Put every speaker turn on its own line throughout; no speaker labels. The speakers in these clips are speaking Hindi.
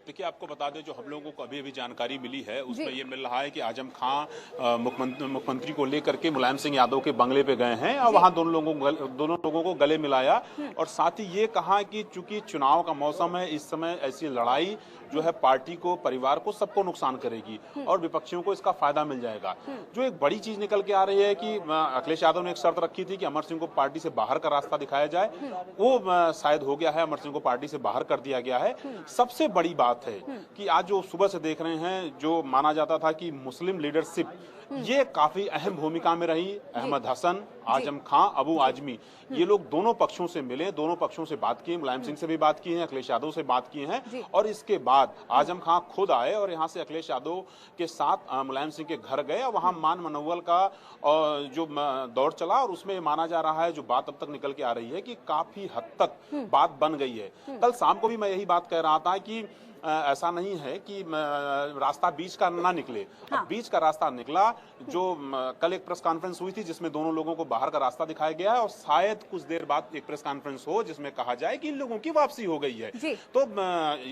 देखिए, आपको बता दें, जो हम लोगों को अभी अभी जानकारी मिली है उसमें ये मिल रहा है कि आजम खां मुख्यमंत्री को लेकर के मुलायम सिंह यादव के बंगले पे गए हैं और वहां दोनों लोगों को गले मिलाया और साथ ही ये कहा कि चूंकि चुनाव का मौसम है, इस समय ऐसी लड़ाई जो है पार्टी को, परिवार को, सबको नुकसान करेगी और विपक्षियों को इसका फायदा मिल जाएगा। जो एक बड़ी चीज निकल के आ रही है कि अखिलेश यादव ने एक शर्त रखी थी कि अमर सिंह को पार्टी से बाहर का रास्ता दिखाया जाए, वो शायद हो गया है, अमर सिंह को पार्टी से बाहर कर दिया गया है। सबसे बड़ी बात है कि आज जो सुबह से देख रहे हैं, जो माना जाता था कि मुस्लिम लीडरशिप ये काफी अहम भूमिका में रही, अहमद हसन, आजम खां, अबू आजमी, ये लोग दोनों पक्षों से मिले, दोनों पक्षों से बात की, मुलायम सिंह से भी बात की है, अखिलेश यादव से बात की है और इसके बाद आजम खां खुद आए और यहाँ से अखिलेश यादव के साथ मुलायम सिंह के घर गए और वहां मान मनोवल का जो दौर चला और उसमें माना जा रहा है, जो बात अब तक निकल के आ रही है कि काफी हद तक बात बन गई है। कल शाम को भी मैं यही बात कह रहा था कि ऐसा नहीं है कि रास्ता बीच का ना निकले। हाँ। अब बीच का रास्ता निकला। जो कल एक प्रेस कॉन्फ्रेंस हुई थी जिसमें दोनों लोगों को बाहर का रास्ता दिखाया गया है और शायद कुछ देर बाद एक प्रेस कॉन्फ्रेंस हो जिसमें कहा जाए कि इन लोगों की वापसी हो गई है। तो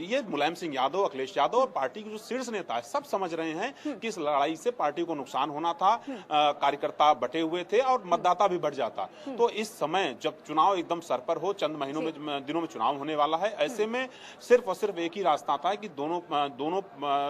ये मुलायम सिंह यादव, अखिलेश यादव और पार्टी के जो शीर्ष नेता है सब समझ रहे हैं कि इस लड़ाई से पार्टी को नुकसान होना था, कार्यकर्ता बटे हुए थे और मतदाता भी बढ़ जाता। तो इस समय जब चुनाव एकदम सर पर हो, चंद महीनों में, दिनों में चुनाव होने वाला है, ऐसे में सिर्फ और सिर्फ एक ही रास्ता था कि दोनों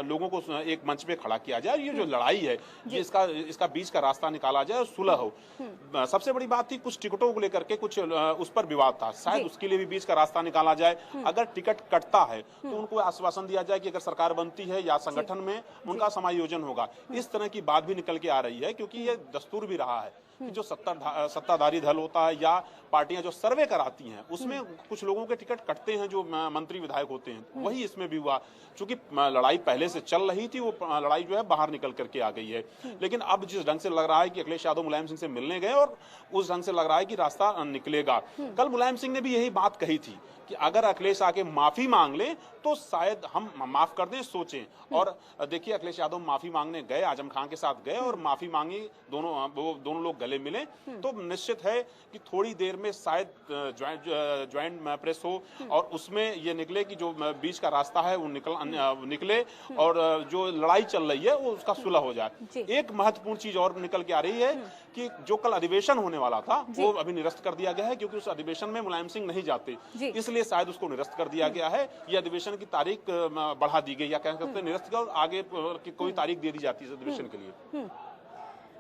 लोगों को एक मंच पे खड़ा किया जाए। ये जो लड़ाई है इसका बीच का रास्ता निकाला जाए और सुलह हो। सबसे बड़ी बात थी कुछ टिकटों को लेकर के कुछ उस पर विवाद था, शायद उसके लिए भी बीच का रास्ता निकाला जाए। अगर टिकट कटता है तो उनको आश्वासन दिया जाए कि अगर सरकार बनती है या संगठन में उनका समायोजन होगा। इस तरह की बात भी निकल के आ रही है क्योंकि ये दस्तूर भी रहा है कि जो सत्ताधारी दल होता है या पार्टियां जो सर्वे कराती हैं उसमें कुछ लोगों के टिकट कटते हैं जो मंत्री विधायक होते हैं। वही इसमें भी हुआ, चूंकि लड़ाई पहले से चल रही थी, वो लड़ाई जो है बाहर निकल करके आ गई है। लेकिन अब जिस ढंग से लग रहा है कि अखिलेश यादव मुलायम सिंह से मिलने गए और उस ढंग से लग रहा है कि रास्ता निकलेगा। कल मुलायम सिंह ने भी यही बात कही थी कि अगर अखिलेश आके माफी मांग ले तो शायद हम माफ कर दें, सोचें। और देखिए, अखिलेश यादव माफी मांगने गए, आजम खान के साथ गए और माफी मांगी, दोनों लोग गले मिले। तो निश्चित है कि थोड़ी देर में शायद ज्वाइंट प्रेस हो और उसमें ये निकले कि जो बीच का रास्ता है वो निकले और जो लड़ाई चल रही है वो उसका सुलह हो जाए। एक महत्वपूर्ण चीज और निकल के आ रही है कि जो कल अधिवेशन होने वाला था वो अभी निरस्त कर दिया गया है क्योंकि उस अधिवेशन में मुलायम सिंह नहीं जाते, इसलिए शायद उसको निरस्त कर दिया गया है। ये अधिवेशन की तारीख बढ़ा दी गई या कह सकते हैं निरस्त कर, आगे की कोई तारीख दे दी जाती है अधिवेशन के लिए।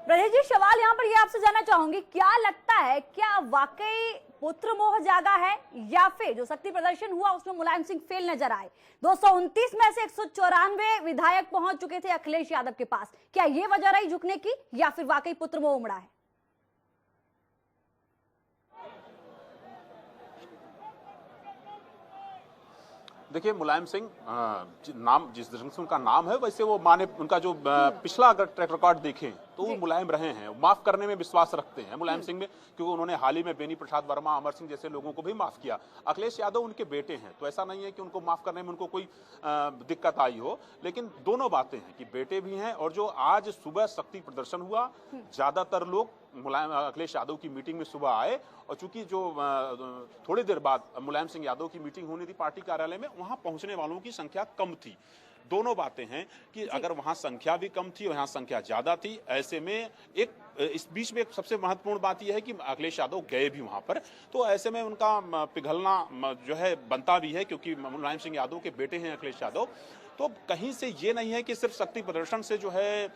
ब्रजेश जी, सवाल यहाँ पर ये आपसे जानना चाहूंगी, क्या लगता है, क्या वाकई पुत्र मोह जागा है या फिर जो शक्ति प्रदर्शन हुआ उसमें मुलायम सिंह फेल नजर आए? 229 में से 194 विधायक पहुंच चुके थे अखिलेश यादव के पास। क्या ये वजह रही झुकने की या फिर वाकई पुत्र मोह उमड़ा है?
देखिए, मुलायम सिंह नाम जिस ढंग से उनका नाम है वैसे वो माने उनका जो पिछला अगर ट्रैक रिकॉर्ड देखें तो वो मुलायम रहे हैं, माफ करने में विश्वास रखते हैं मुलायम सिंह में, क्योंकि उन्होंने हाल ही में बेनी प्रसाद वर्मा, अमर सिंह जैसे लोगों को भी माफ किया। अखिलेश यादव उनके बेटे हैं तो ऐसा नहीं है कि उनको माफ करने में उनको कोई दिक्कत आई हो, लेकिन दोनों बातें हैं कि बेटे भी हैं और जो आज सुबह शक्ति प्रदर्शन हुआ, ज्यादातर लोग मुलायम अखिलेश यादव की मीटिंग में सुबह आए और चूंकि जो थोड़ी देर बाद मुलायम सिंह यादव की मीटिंग होनी थी पार्टी कार्यालय में, वहां पहुंचने वालों की संख्या कम थी। दोनों बातें हैं कि अगर वहां संख्या भी कम थी और यहाँ संख्या ज्यादा थी, ऐसे में एक इस बीच में एक सबसे महत्वपूर्ण बात यह है कि अखिलेश यादव गए भी वहां पर, तो ऐसे में उनका पिघलना जो है बनता भी है क्योंकि मुलायम सिंह यादव के बेटे हैं अखिलेश यादव। तो कहीं से ये नहीं है कि सिर्फ शक्ति प्रदर्शन से जो है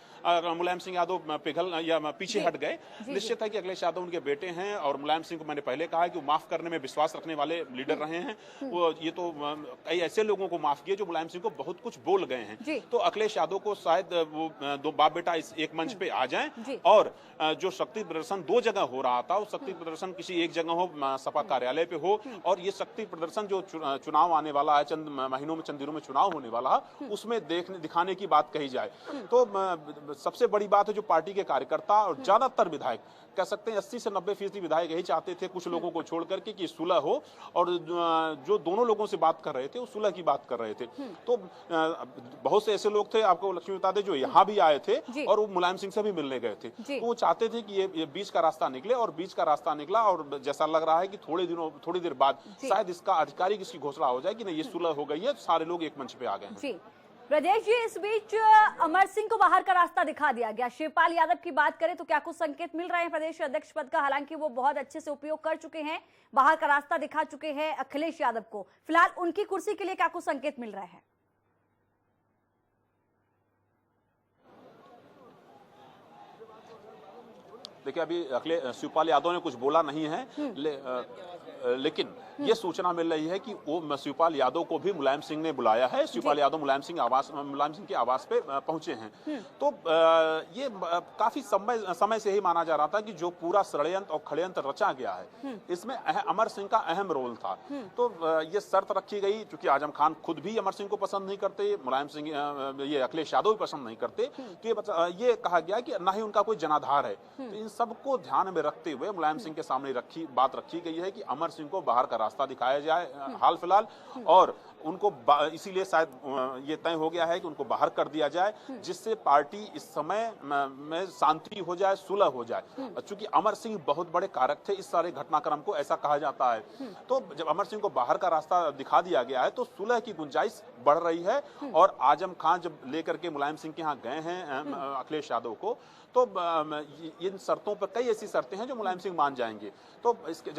मुलायम सिंह यादव पिघल या पीछे हट गए। निश्चित है कि अखिलेश यादव उनके बेटे हैं और मुलायम सिंह को मैंने पहले कहा कि वो माफ करने में विश्वास रखने वाले लीडर रहे हैं। वो ये तो कई ऐसे लोगों को माफ किए जो मुलायम सिंह को बहुत कुछ बोल गए हैं। तो अखिलेश यादव को शायद वो दो बाप बेटा इस एक मंच पे आ जाएं और जो शक्ति प्रदर्शन दो जगह हो रहा था, वो शक्ति प्रदर्शन किसी एक जगह हो, सपा कार्यालय पे हो, और ये शक्ति प्रदर्शन जो चुनाव आने वाला है, चंद महीनों में, चंद दिनों में चुनाव होने वाला है, उसमें दिखाने की बात कही जाए। तो सबसे बड़ी बात है जो पार्टी के कार्यकर्ता और ज्यादातर विधायक कह सकते हैं 80 से 90% विधायक यही चाहते थे, कुछ लोगों को छोड़ करके, कि सुलह हो, और जो दोनों लोगों से बात कर रहे थे वो सुलह की बात कर रहे थे। तो बहुत से ऐसे लोग थे, आपको लक्ष्मी बता दें, जो यहाँ भी आए थे
जी।
और वो मुलायम सिंह से भी मिलने गए थे।
जी।
तो वो चाहते थे कि ये बीच का रास्ता निकले, और बीच का रास्ता निकला, और जैसा लग रहा है कि थोड़ी देर बाद
जी।
शायद इसका आधिकारिक इसकी घोषणा हो जाए कि नहीं, ये सुलह हो गई है, सारे लोग एक मंच पे आ गए हैं।
जी ब्रजेश जी, इस बीच अमर सिंह को बाहर का रास्ता दिखा दिया गया। शिवपाल यादव की बात करें तो क्या कुछ संकेत मिल रहे हैं प्रदेश अध्यक्ष पद का? हालांकि वो बहुत अच्छे से उपयोग कर चुके हैं, बाहर का रास्ता दिखा चुके हैं अखिलेश यादव को। फिलहाल उनकी कुर्सी के लिए क्या कुछ संकेत मिल रहे हैं?
देखिए, अभी शिवपाल यादव ने कुछ बोला नहीं है, लेकिन ये सूचना मिल रही है कि वो शिवपाल यादव को भी मुलायम सिंह ने बुलाया है। शिवपाल यादव मुलायम सिंह के आवास पे पहुंचे हैं। तो ये काफी समय से ही माना जा रहा था कि जो पूरा षड्यंत्र और खड़यंत्र रचा गया है, इसमें अमर सिंह का अहम रोल था। तो ये शर्त रखी गई, क्योंकि आजम खान खुद भी अमर सिंह को पसंद नहीं करते, मुलायम सिंह ये अखिलेश यादव भी पसंद नहीं करते, तो ये कहा गया कि ना ही उनका कोई जनाधार है। तो इन सबको ध्यान में रखते हुए मुलायम सिंह के सामने बात रखी गई है कि अमर सिंह को बाहर का रास्ता दिखाया जाए हाल फिलहाल, और उनको इसीलिए शायद ये तय हो गया है कि उनको बाहर कर दिया जाए, जिससे पार्टी इस समय में शांति हो जाए, सुलह हो जाए। चूंकि अमर सिंह बहुत बड़े कारक थे इस सारे घटनाक्रम को, ऐसा कहा जाता है। तो जब अमर सिंह को बाहर का रास्ता दिखा दिया गया है, तो सुलह की गुंजाइश बढ़ रही है। और आजम खान जब लेकर के मुलायम सिंह के यहाँ गए हैं अखिलेश यादव को, तो इन शर्तों पर कई ऐसी शर्तें हैं जो मुलायम सिंह मान जाएंगे। तो इसके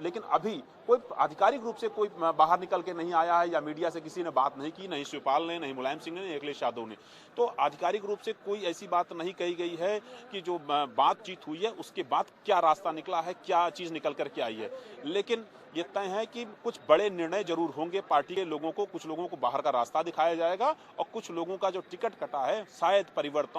लेकिन अभी कोई आधिकारिक रूप से कोई बाहर निकल के नहीं आया है, या मीडिया से किसी ने बात नहीं की, नहीं शिवपाल ने, नहीं मुलायम सिंह ने, नहीं अखिलेश यादव ने। तो आधिकारिक रूप से कोई ऐसी बात नहीं कही गई है कि जो बातचीत हुई है उसके बाद क्या रास्ता निकला है, क्या चीज निकल करके आई है। लेकिन ये तय है कि कुछ बड़े निर्णय जरूर होंगे पार्टी के लोगों को। कुछ लोगों को बाहर का रास्ता दिखाया जाएगा, और कुछ लोगों का जो टिकट कटा है, शायद परिवर्तन